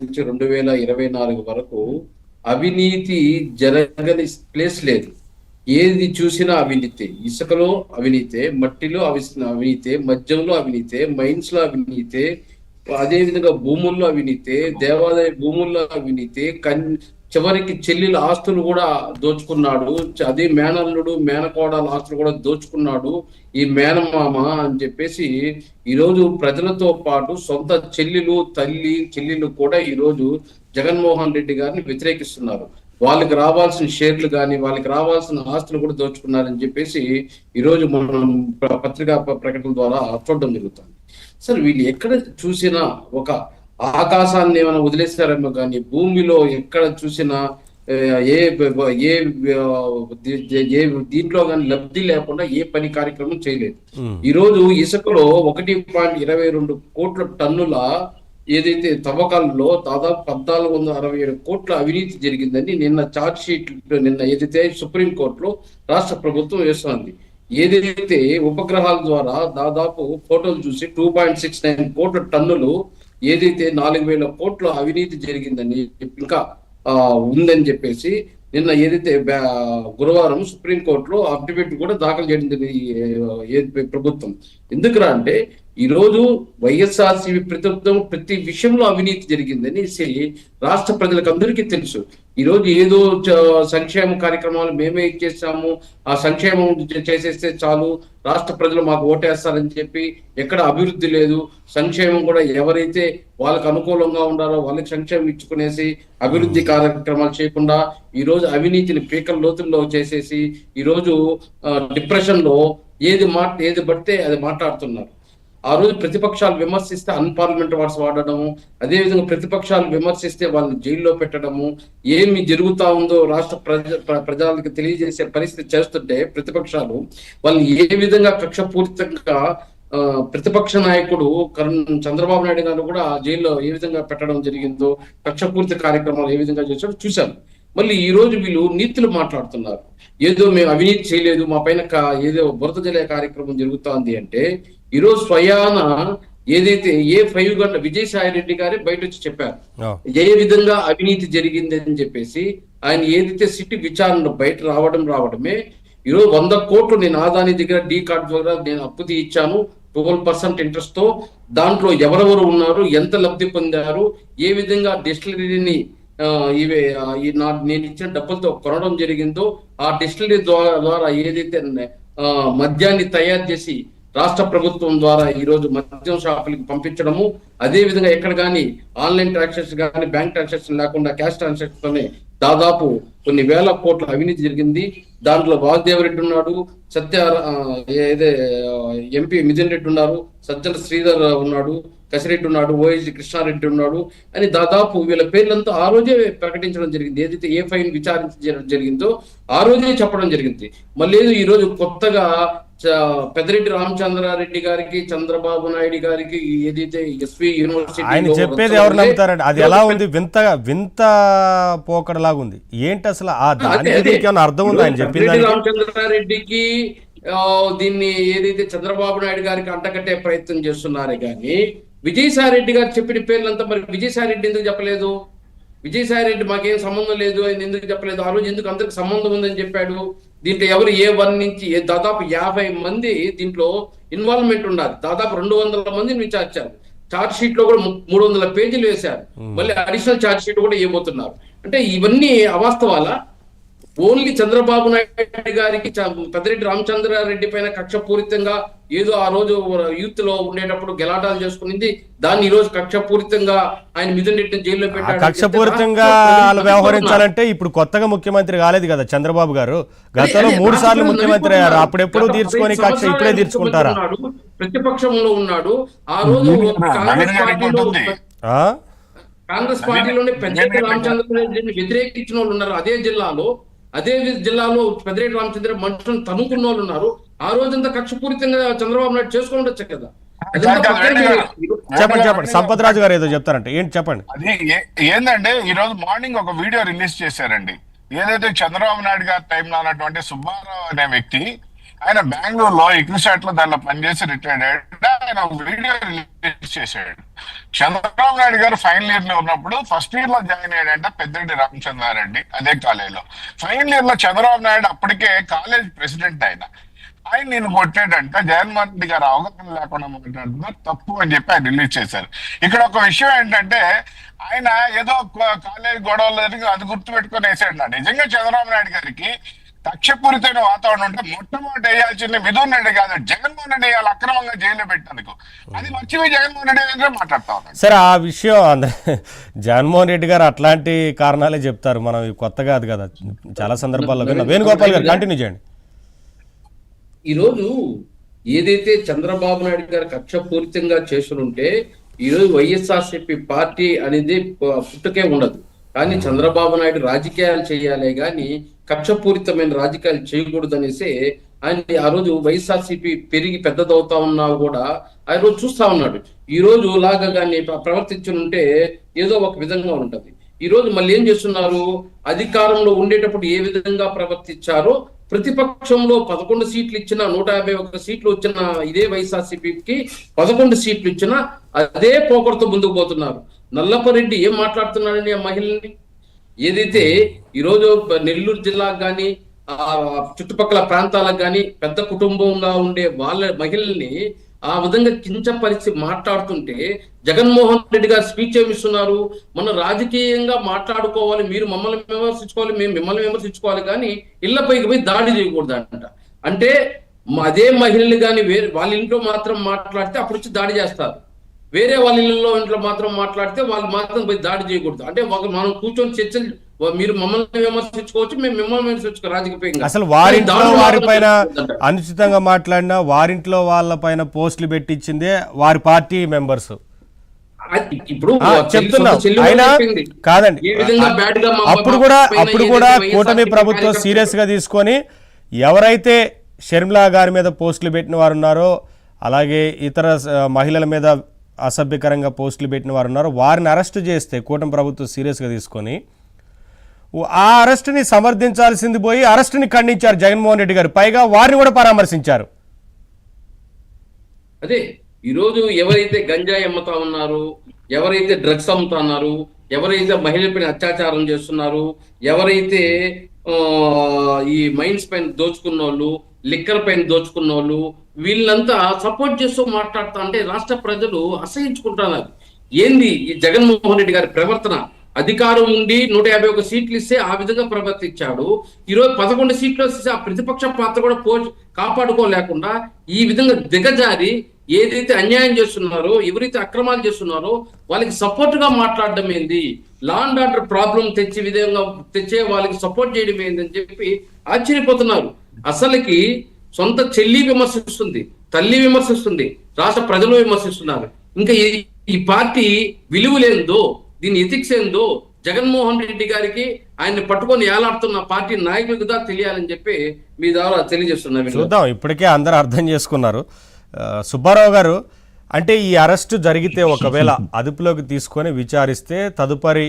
నుంచి 2024 వరకు అవినీతి జరగని ప్లేస్ లేదు. ఏది చూసినా అవినీతి. ఇసుకలో అవినీతే, మట్టిలో అవినీతే, మద్యంలో అవినీతే, మైన్స్ లో అవినీతే, అదే విధంగా భూముల్లో అవినీతే, దేవాదాయ భూముల్లో అవినీతే, చివరికి చెల్లెల ఆస్తులు కూడా దోచుకున్నాడు. అదే మేనల్లుడు మేనకోడల ఆస్తులు కూడా దోచుకున్నాడు ఈ మేనమామ అని చెప్పేసి ఈరోజు ప్రజలతో పాటు సొంత చెల్లెలు కూడా ఈరోజు జగన్మోహన్ రెడ్డి గారిని వ్యతిరేకిస్తున్నారు. వాళ్ళకి రావాల్సిన షేర్లు కానీ వాళ్ళకి రావాల్సిన ఆస్తులు కూడా దోచుకున్నారని చెప్పేసి ఈరోజు మనం పత్రికా ప్రకటన ద్వారా చూడడం జరుగుతుంది. సార్ వీళ్ళు ఎక్కడ చూసినా ఒక ఆకాశాన్ని ఏమైనా వదిలేస్తారేమో కానీ భూమిలో ఎక్కడ చూసినా ఏ ఏ ఏ దీంట్లో కానీ లబ్ధి లేకుండా ఏ పని కార్యక్రమం చేయలేదు. ఈ రోజు ఇసుకలో 1.22 కోట్ల టన్నుల ఏదైతే తవ్వకాలలో దాదాపు 1467 కోట్ల అవినీతి జరిగిందని నిన్న ఛార్జ్ షీట్ నిన్న ఏదైతే సుప్రీంకోర్టులో రాష్ట్ర ప్రభుత్వం వేస్తోంది. ఏదైతే ఉపగ్రహాల ద్వారా దాదాపు ఫోటోలు చూసి 2.69 కోట్ల టన్నులు ఏదైతే 4000 కోట్ల అవినీతి జరిగిందని ఇంకా ఉందని చెప్పేసి నిన్న ఏదైతే గురువారం సుప్రీంకోర్టులో అఫిడవిట్ కూడా దాఖలు చేయడం ప్రభుత్వం. ఎందుకురా అంటే ఈరోజు వైఎస్ఆర్సీపీ ప్రభుత్వం ప్రతి విషయంలో అవినీతి జరిగిందని రాష్ట్ర ప్రజలకు అందరికీ తెలుసు. ఈరోజు ఏదో సంక్షేమ కార్యక్రమాలు మేమే ఇచ్చేస్తాము, ఆ సంక్షేమం చేసేస్తే చాలు రాష్ట్ర ప్రజలు మాకు ఓటేస్తారని చెప్పి ఎక్కడ అభివృద్ధి లేదు. సంక్షేమం కూడా ఎవరైతే వాళ్ళకు అనుకూలంగా ఉండాలో వాళ్ళకి సంక్షేమం ఇచ్చుకునేసి అభివృద్ధి కార్యక్రమాలు చేయకుండా ఈరోజు అవినీతిని పీకల లోతుల్లో చేసేసి ఈరోజు డిప్రెషన్ లో ఏది పడితే అది మాట్లాడుతున్నారు. ఆ రోజు ప్రతిపక్షాలు విమర్శిస్తే అన్పార్లమెంటరీ వర్డ్స్ వాడడము, అదేవిధంగా ప్రతిపక్షాలు విమర్శిస్తే వాళ్ళని జైల్లో పెట్టడము, ఏమి జరుగుతా ఉందో రాష్ట్ర ప్రజలకు తెలియజేసే పరిస్థితి చేస్తుంటే ప్రతిపక్షాలు వాళ్ళు ఏ విధంగా కక్షపూరితంగా ప్రతిపక్ష నాయకుడు చంద్రబాబు నాయుడు గారు కూడా జైల్లో ఏ విధంగా పెట్టడం జరిగిందో, కక్షపూరిత కార్యక్రమాలు ఏ విధంగా చేశారో చూశాను. మళ్ళీ ఈ రోజు వీళ్ళు నీతులు మాట్లాడుతున్నారు. ఏదో మేము అవినీతి చేయలేదు, మా పైన ఏదో బురద జలే కార్యక్రమం జరుగుతోంది అంటే ఈరోజు స్వయాన ఏదైతే A5 గంటల విజయసాయి రెడ్డి గారే బయట వచ్చి చెప్పారు ఏ విధంగా అవినీతి జరిగింది అని చెప్పేసి. ఆయన ఏదైతే సిటీ విచారణ బయట రావడమే ఈరోజు 100 కోట్లు నేను ఆదాని దగ్గర డీ కార్డ్ ద్వారా నేను అప్పు తీయించాను 12% ఇంట్రెస్ట్ తో, దాంట్లో ఎవరెవరు ఉన్నారు, ఎంత లబ్ధి పొందారు, ఏ విధంగా డిస్టిలరీని నేను ఇచ్చిన డబ్బులతో కొనడం జరిగిందో, ఆ డిస్టిలరీ ద్వారా ఏదైతే మద్యాన్ని తయారు చేసి రాష్ట్ర ప్రభుత్వం ద్వారా ఈ రోజు మద్యం షాపులకి పంపించడము, అదే విధంగా ఎక్కడ కానీ ఆన్లైన్ ట్రాన్సాక్షన్ కానీ బ్యాంక్ ట్రాన్సాక్షన్ లేకుండా క్యాష్ ట్రాన్సాక్షన్ తోనే దాదాపు కొన్ని వేల కోట్ల అవినీతి జరిగింది. దాంట్లో వాసుదేవరెడ్డి ఉన్నాడు, ఎంపీ మిథున్ రెడ్డి ఉన్నారు, సజ్జల శ్రీధర్ ఉన్నాడు, కసిరెడ్డి ఉన్నాడు, ఓఎస్డి కృష్ణారెడ్డి ఉన్నాడు అని దాదాపు వీళ్ళ పేర్లంతా ఆ రోజే ప్రకటించడం జరిగింది. ఏదైతే A5 విచారించడం జరిగిందో ఆ రోజే చెప్పడం జరిగింది. మళ్ళీ ఈ రోజు కొత్తగా పెద్దిరెడ్డి రామచంద్రారెడ్డి గారికి, చంద్రబాబు నాయుడు గారికి ఏదైతే ఎస్వి యూనివర్సిటీ ఆయన చెప్పేది ఎవరు నమ్ముతారండి? అది ఎలా ఉంది? వింత పోకడలాగా ఉంది. ఏంటి అసలు అర్థం ఉంది ఆయన చెప్పింది? రామచంద్రారెడ్డికి దీన్ని ఏదైతే చంద్రబాబు నాయుడు గారికి అంటకట్టే ప్రయత్నం చేస్తున్నారే కానీ విజయసాయి రెడ్డి గారు చెప్పిన పేర్లంతా మరి విజయసాయి రెడ్డి ఎందుకు చెప్పలేదు? విజయసాయి రెడ్డి మాకేం సంబంధం లేదు అని ఎందుకు చెప్పలేదు? ఆ రోజు ఎందుకు అందరికి సంబంధం ఉందని చెప్పాడు? దీంట్లో ఎవరు A1 నుంచి దాదాపు 50 మంది దీంట్లో ఇన్వాల్వ్మెంట్ ఉండాలి. దాదాపు 200 మందిని విచారించారు. ఛార్జ్ షీట్ లో కూడా 300 పేజీలు వేశారు. మళ్ళీ అడిషనల్ ఛార్జ్ షీట్ కూడా ఇవ్వబోతున్నారు. అంటే ఇవన్నీ అవాస్తవాలా? ఓన్లీ చంద్రబాబు నాయుడు గారికి పెద్దిరెడ్డి రామచంద్రారెడ్డి పైన కక్షపూరితంగా ఏదో ఆ రోజు యూత్ లో ఉండేటప్పుడు గెలాటాలు చేసుకునింది, దాన్ని ఈ రోజు కక్షపూరితంగా ఆయన మిథున్ రెడ్డిని జైల్లో పెట్టారు. కక్షపూరితంగా వ్యవహరించాలంటే ఇప్పుడు కొత్తగా ముఖ్యమంత్రి కాలేదు కదా చంద్రబాబు గారు, గతంలో 3 సార్లు ముఖ్యమంత్రి అయ్యారు. అప్పుడు ఎప్పుడు తీర్చుకొని కక్ష ఇప్పుడే తీర్చుకుంటారా? ప్రతిపక్షంలో ఉన్నాడు. ఆ రోజు కాంగ్రెస్ పార్టీలోనే పెద్దిరెడ్డి రామచంద్రారెడ్డిని వ్యతిరేకించిన వాళ్ళు ఉన్నారు. అదే జిల్లాలో పెద్దిరెడ్డి రామచంద్ర మనుషులను తనుకున్న వాళ్ళు ఉన్నారు. ఆ రోజంతా కక్షపూరితంగా చంద్రబాబు నాయుడు చేసుకొని ఉండొచ్చు కదా. చెప్పండి సంపత్ రాజు గారు ఏదో చెప్తారంటే ఏంటి చెప్పండి. అది ఏంటంటే ఈ రోజు మార్నింగ్ ఒక వీడియో రిలీజ్ చేశారండి. ఏదైతే చంద్రబాబు నాయుడు గారి టైంలో ఉన్నటువంటి సుబ్బారావు అనే వ్యక్తి ఆయన బెంగళూరులో ఇక్రిసాట్ లో దానిలో పనిచేసి రిటైర్డ్ అయ్యాడు. ఆయన వీడియో రిలీజ్ చేశాడు. చంద్రబాబు నాయుడు గారు ఫైనల్ ఇయర్ లో ఉన్నప్పుడు ఫస్ట్ ఇయర్ లో జాయిన్ అయ్యాడంట పెద్దిరెడ్డి రామచంద్రారెడ్డి అదే కాలేజీలో. ఫైనల్ ఇయర్ లో చంద్రబాబు నాయుడు అప్పటికే కాలేజ్ ప్రెసిడెంట్ ఆయన నేను కొట్టాడంట. జగన్మోహన్ రెడ్డి గారు అవగాహన లేకుండా మాట్లాడుతున్నారు, తప్పు అని చెప్పి ఆయన రిలీజ్ చేశారు. ఇక్కడ ఒక విషయం ఏంటంటే ఆయన ఏదో కాలేజ్ గొడవలు జరిగి అది గుర్తు పెట్టుకొని వేసాడు. నిజంగా చంద్రబాబు నాయుడు గారికి కక్షపూరితమైన వాతావరణం ఉంటే మొట్టమొదటి వేయాల్సింది మిథున్ రెడ్డి కాదు, జగన్మోహన్ రెడ్డి వేయాలి అక్రమంగా జైల్లో పెట్టినందుకు. అది మర్చిపోయి జగన్మోహన్ రెడ్డి దగ్గర మాట్లాడుతా ఉన్నాడు. సరే ఆ విషయం జగన్మోహన్ రెడ్డి గారు అట్లాంటి కారణాలే చెప్తారు, మనం ఇవి కొత్త కాదు కదా, చాలా సందర్భాల్లో విన్నాం. వేణుగోపాల్ గారు కంటిన్యూ చేయండి. ఈరోజు ఏదైతే చంద్రబాబు నాయుడు గారు కక్షపూరితంగా చేసుంటే ఈరోజు వైఎస్ఆర్సీపీ పార్టీ అనేది పుట్టుకే ఉండదు. కానీ చంద్రబాబు నాయుడు రాజకీయాలు చేయాలి కానీ కక్షపూరితమైన రాజకీయాలు చేయకూడదు అనేసి ఆయన ఆ రోజు వైఎస్ఆర్సీపీ పెరిగి పెద్దదవుతా ఉన్నా కూడా ఆ రోజు చూస్తా ఉన్నాడు. ఈ రోజు లాగా కానీ ప్రవర్తించుంటే ఏదో ఒక విధంగా ఉంటది. ఈ రోజు మళ్ళీ ఏం చేస్తున్నారు, అధికారంలో ఉండేటప్పుడు ఏ విధంగా ప్రవర్తించారో ప్రతిపక్షంలో 11 సీట్లు ఇచ్చిన 151 సీట్లు వచ్చిన ఇదే వైఎస్ఆర్సీపీకి 11 సీట్లు ఇచ్చిన అదే పోకడతో ముందుకు పోతున్నారు. నల్లపరెడ్డి ఏం మాట్లాడుతున్నాడని ఆ మహిళల్ని ఏదైతే ఈరోజు నెల్లూరు జిల్లాకు కానీ చుట్టుపక్కల ప్రాంతాలకు కానీ పెద్ద కుటుంబంగా ఉండే వాళ్ళ మహిళల్ని ఆ విధంగా కించపరిచి మాట్లాడుతుంటే జగన్మోహన్ రెడ్డి గారు స్పీచ్ ఏమిస్తున్నారు, మనం రాజకీయంగా మాట్లాడుకోవాలి, మీరు మమ్మల్ని విమర్శించుకోవాలి, మేము మిమ్మల్ని విమర్శించుకోవాలి, కానీ ఇళ్లపైకి పోయి దాడి చేయకూడదు అంట. అంటే అదే మహిళలు కానీ వేరే వాళ్ళ ఇంట్లో మాత్రం మాట్లాడితే అప్పుడు వచ్చి దాడి చేస్తారు, వేరే వాళ్ళ ఇంట్లో మాత్రం మాట్లాడితే వాళ్ళు మాత్రం పోయి దాడి చేయకూడదు. అంటే మనం కూర్చొని చర్చలు, మీరు మమ్మల్ని విమర్శించుకోవచ్చు, మేము మిమ్మల్ని విమర్శించుకో రాజకీయంగా. అసలు వారింట్లో వారిపైన అనుచితంగా మాట్లాడినా వారింట్లో వాళ్ళ పైన పోస్టులు పెట్టించిందే వారి పార్టీ మెంబర్స్. ఇప్పుడు చెప్తున్నాం అయినా కాదండి, అప్పుడు కూడా కూటమి ప్రభుత్వం సీరియస్ గా తీసుకొని ఎవరైతే షర్మిలా గారి మీద పోస్టులు పెట్టిన వారు ఉన్నారో అలాగే ఇతర మహిళల మీద అసభ్యకరంగా పోస్టులు పెట్టిన వారు ఉన్నారో వారిని అరెస్ట్ చేస్తే కూటమి ప్రభుత్వం సీరియస్గా తీసుకొని ఆ అరెస్టుని సమర్థించాల్సింది పోయి అరెస్టుని ఖండించారు జగన్మోహన్ రెడ్డి గారు, పైగా వారిని కూడా పరామర్శించారు. అదే ఈరోజు ఎవరైతే గంజాయి అమ్ముతా ఉన్నారు, ఎవరైతే డ్రగ్స్ అమ్ముతా ఉన్నారు, ఎవరైతే మహిళలపైన అత్యాచారం చేస్తున్నారు, ఎవరైతే ఈ మైన్స్ పైన దోచుకున్న వాళ్ళు, లిక్కర్ పైన దోచుకున్న వాళ్ళు, వీళ్ళంతా సపోర్ట్ చేస్తూ మాట్లాడుతా అంటే రాష్ట్ర ప్రజలు అసహించుకుంటున్నారు. ఏంది ఈ జగన్మోహన్ రెడ్డి గారి ప్రవర్తన? అధికారం ఉండి 151 సీట్లు ఇస్తే ఆ విధంగా ప్రవర్తించాడు. ఈరోజు 11 సీట్లు వస్తే ఆ ప్రతిపక్ష పాత్ర కూడా కాపాడుకోలేకుండా ఈ విధంగా దిగజారి ఏదైతే అన్యాయం చేస్తున్నారో, ఎవరైతే అక్రమాలు చేస్తున్నారో వాళ్ళకి సపోర్ట్ గా మాట్లాడడం ఏంది, లా అండ్ ఆర్డర్ ప్రాబ్లం తెచ్చే వాళ్ళకి సపోర్ట్ చేయడం ఏంది అని చెప్పి ఆశ్చర్యపోతున్నారు. అసలుకి సొంత చెల్లి విమర్శిస్తుంది, తల్లి విమర్శిస్తుంది, రాష్ట్ర ప్రజలు విమర్శిస్తున్నారు. ఇంకా ఈ పార్టీ విలువ లేదో, దీని ఎథిక్స్ ఏందో జగన్మోహన్ రెడ్డి గారికి ఆయన్ని పట్టుకొని ఏలాడుతున్న పార్టీ నాయకులకు కూడా తెలియాలని చెప్పి మీ ద్వారా తెలియజేస్తున్నారు. చూద్దాం, ఇప్పటికే అందరూ అర్థం చేసుకున్నారు. సుబ్బారావు గారు, అంటే ఈ అరెస్టు జరిగితే ఒకవేళ అదుపులోకి తీసుకొని విచారిస్తే తదుపరి